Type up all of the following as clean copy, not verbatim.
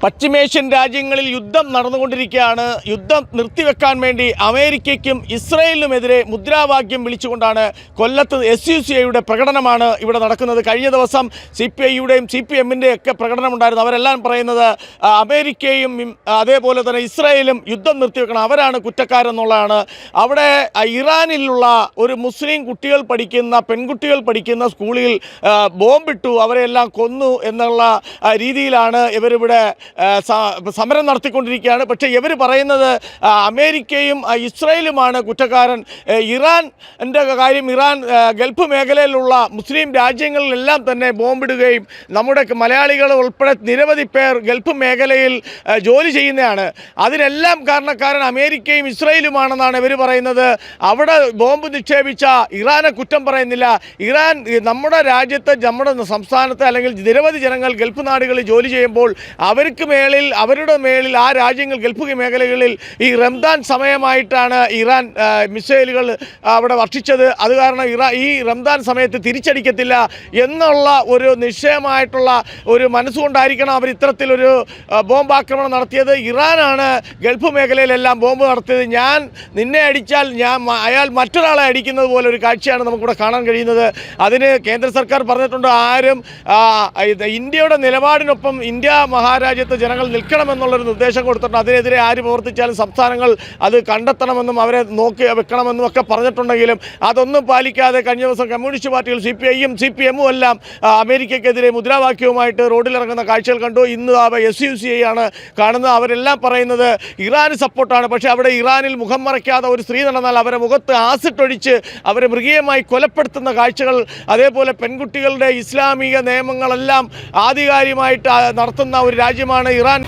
പശ്ചിമേഷ്യൻ രാജ്യങ്ങളിൽ യുദ്ധം നടന്നുകൊണ്ടിരിക്കുകയാണ്. യുദ്ധം നിർത്തിവെക്കാൻ വേണ്ടി അമേരിക്കയ്ക്കും ഇസ്രായേലിനുമെതിരെ മുദ്രാവാക്യം വിളിച്ചുകൊണ്ടാണ് കൊല്ലത്ത് SUCIയുടെ പ്രകടനമാണ് ഇവിടെ നടക്കുന്നത്. കഴിഞ്ഞ ദിവസം CPIയുടെയും CPMൻ്റെയും ഒക്കെ പ്രകടനമുണ്ടായിരുന്നു. അവരെല്ലാം പറയുന്നത് അമേരിക്കയും അതേപോലെ തന്നെ ഇസ്രായേലും യുദ്ധം നിർത്തിവെക്കണം, അവരാണ് കുറ്റക്കാരെന്നുള്ളതാണ്. അവിടെ ഇറാനിലുള്ള ഒരു മുസ്ലിം പെൺകുട്ടികൾ പഠിക്കുന്ന സ്കൂളിൽ ബോംബിട്ടു, അവരെല്ലാം കൊന്നു എന്നുള്ള രീതിയിലാണ് ഇവരിവിടെ സമരം നടത്തിക്കൊണ്ടിരിക്കുകയാണ്. പക്ഷേ ഇവർ പറയുന്നത് അമേരിക്കയും ഇസ്രായേലുമാണ് കുറ്റക്കാരൻ. ഇറാൻ്റെ കാര്യം, ഇറാൻ ഗൾഫ് മേഖലയിലുള്ള മുസ്ലിം രാജ്യങ്ങളിലെല്ലാം തന്നെ ബോംബിടുകയും നമ്മുടെ മലയാളികൾ ഉൾപ്പെടെ നിരവധി പേർ ഗൾഫ് മേഖലയിൽ ജോലി ചെയ്യുന്നതാണ്. അതിനെല്ലാം കാരണക്കാരൻ അമേരിക്കയും ഇസ്രായേലുമാണെന്നാണ് ഇവർ പറയുന്നത്. അവിടെ ബോംബ് നിക്ഷേപിച്ച ഇറാനെ കുറ്റം പറയുന്നില്ല. ഇറാൻ നമ്മുടെ രാജ്യത്ത്, നമ്മുടെ സംസ്ഥാനത്ത് അല്ലെങ്കിൽ നിരവധി ജനങ്ങൾ ഗൾഫ് നാടുകളിൽ ജോലി ചെയ്യുമ്പോൾ അവരുടെ മേളിൽ ആ രാജ്യങ്ങൾ ഗൾഫ് മേഖലകളിൽ ഈ റംദാൻ സമയമായിട്ടാണ് ഇറാൻ മിസൈലുകൾ അവിടെ വർഷിച്ചത്. അത് കാരണം ഈ റംദാൻ സമയത്ത് തിരിച്ചടിക്കത്തില്ല എന്നുള്ള ഒരു നിശ്ചയമായിട്ടുള്ള ഒരു മനസ്സുകൊണ്ടായിരിക്കണം അവർ ഇത്തരത്തിലൊരു ബോംബാക്രമണം നടത്തിയത്. ഇറാനാണ് ഗൾഫ് മേഖലയിലെല്ലാം ബോംബ് നടത്തിയത്. നിന്നെ അടിച്ചാൽ അയാൾ മറ്റൊരാളെ അടിക്കുന്നത് പോലെ ഒരു കാഴ്ചയാണ് നമുക്കിവിടെ കാണാൻ കഴിയുന്നത്. അതിന് കേന്ദ്ര സർക്കാർ പറഞ്ഞിട്ടുണ്ട്, ആരും ഇന്ത്യയുടെ നിലപാടിനൊപ്പം ഇന്ത്യ മഹാരാജ്യത്ത് ജനങ്ങൾ നിൽക്കണമെന്നുള്ളൊരു നിർദ്ദേശം കൊടുത്തിട്ടുണ്ട്. അതിനെതിരെ ആര് പ്രവർത്തിച്ചാലും സംസ്ഥാനങ്ങൾ അത് കണ്ടെത്തണമെന്നും അവരെ നോക്കി വെക്കണമെന്നും ഒക്കെ പറഞ്ഞിട്ടുണ്ടെങ്കിലും അതൊന്നും പാലിക്കാതെ കഴിഞ്ഞ ദിവസം കമ്മ്യൂണിസ്റ്റ് പാർട്ടികൾ CPIയും CPMും എല്ലാം അമേരിക്കയ്ക്കെതിരെ മുദ്രാവാക്യവുമായിട്ട് റോഡിലിറങ്ങുന്ന കാഴ്ചകൾ കണ്ടു. ഇന്ന് SUCI ആണ് കാണുന്നത്. അവരെല്ലാം പറയുന്നത് ഇറാന് സപ്പോർട്ടാണ്. പക്ഷേ അവിടെ ഇറാനിൽ മുഖം മറയ്ക്കാതെ ഒരു സ്ത്രീ നടന്നാൽ അവരെ മുഖത്ത് ആസിട്ടൊഴിച്ച് അവരെ മൃഗീയമായി കൊലപ്പെടുത്തുന്ന കാഴ്ചകൾ, അതേപോലെ പെൺകുട്ടികളുടെ ഇസ്ലാമിക നിയമങ്ങളെല്ലാം ആധികാരികമായിട്ട് നടത്തുന്ന ഒരു രാജ്യമാണ് ഇറാൻ.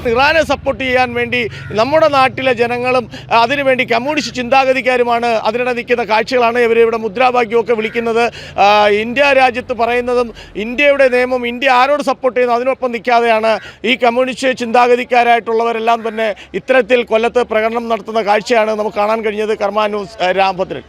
ഇറാനെ സപ്പോർട്ട് ചെയ്യാൻ വേണ്ടി നമ്മുടെ നാട്ടിലെ ജനങ്ങളും അതിനുവേണ്ടി കമ്മ്യൂണിസ്റ്റ് ചിന്താഗതിക്കാരുമാണ് അതിനിടെ നിൽക്കുന്ന കാഴ്ചകളാണ് ഇവരിവിടെ മുദ്രാവാക്യമൊക്കെ വിളിക്കുന്നത്. ഇന്ത്യ രാജ്യത്ത് പറയുന്നതും ഇന്ത്യയുടെ നിയമം, ഇന്ത്യ ആരോട് സപ്പോർട്ട് ചെയ്യുന്നു അതിനൊപ്പം നിൽക്കാതെയാണ് ഈ കമ്മ്യൂണിസ്റ്റ് ചിന്താഗതിക്കാരായിട്ടുള്ളവരെല്ലാം തന്നെ ഇത്തരത്തിൽ കൊല്ലത്ത് പ്രകടനം നടത്തുന്ന കാഴ്ചയാണ് നമുക്ക് കാണാൻ കഴിഞ്ഞത്. കർമ്മ ന്യൂസ്, രാംഭദ്രൻ.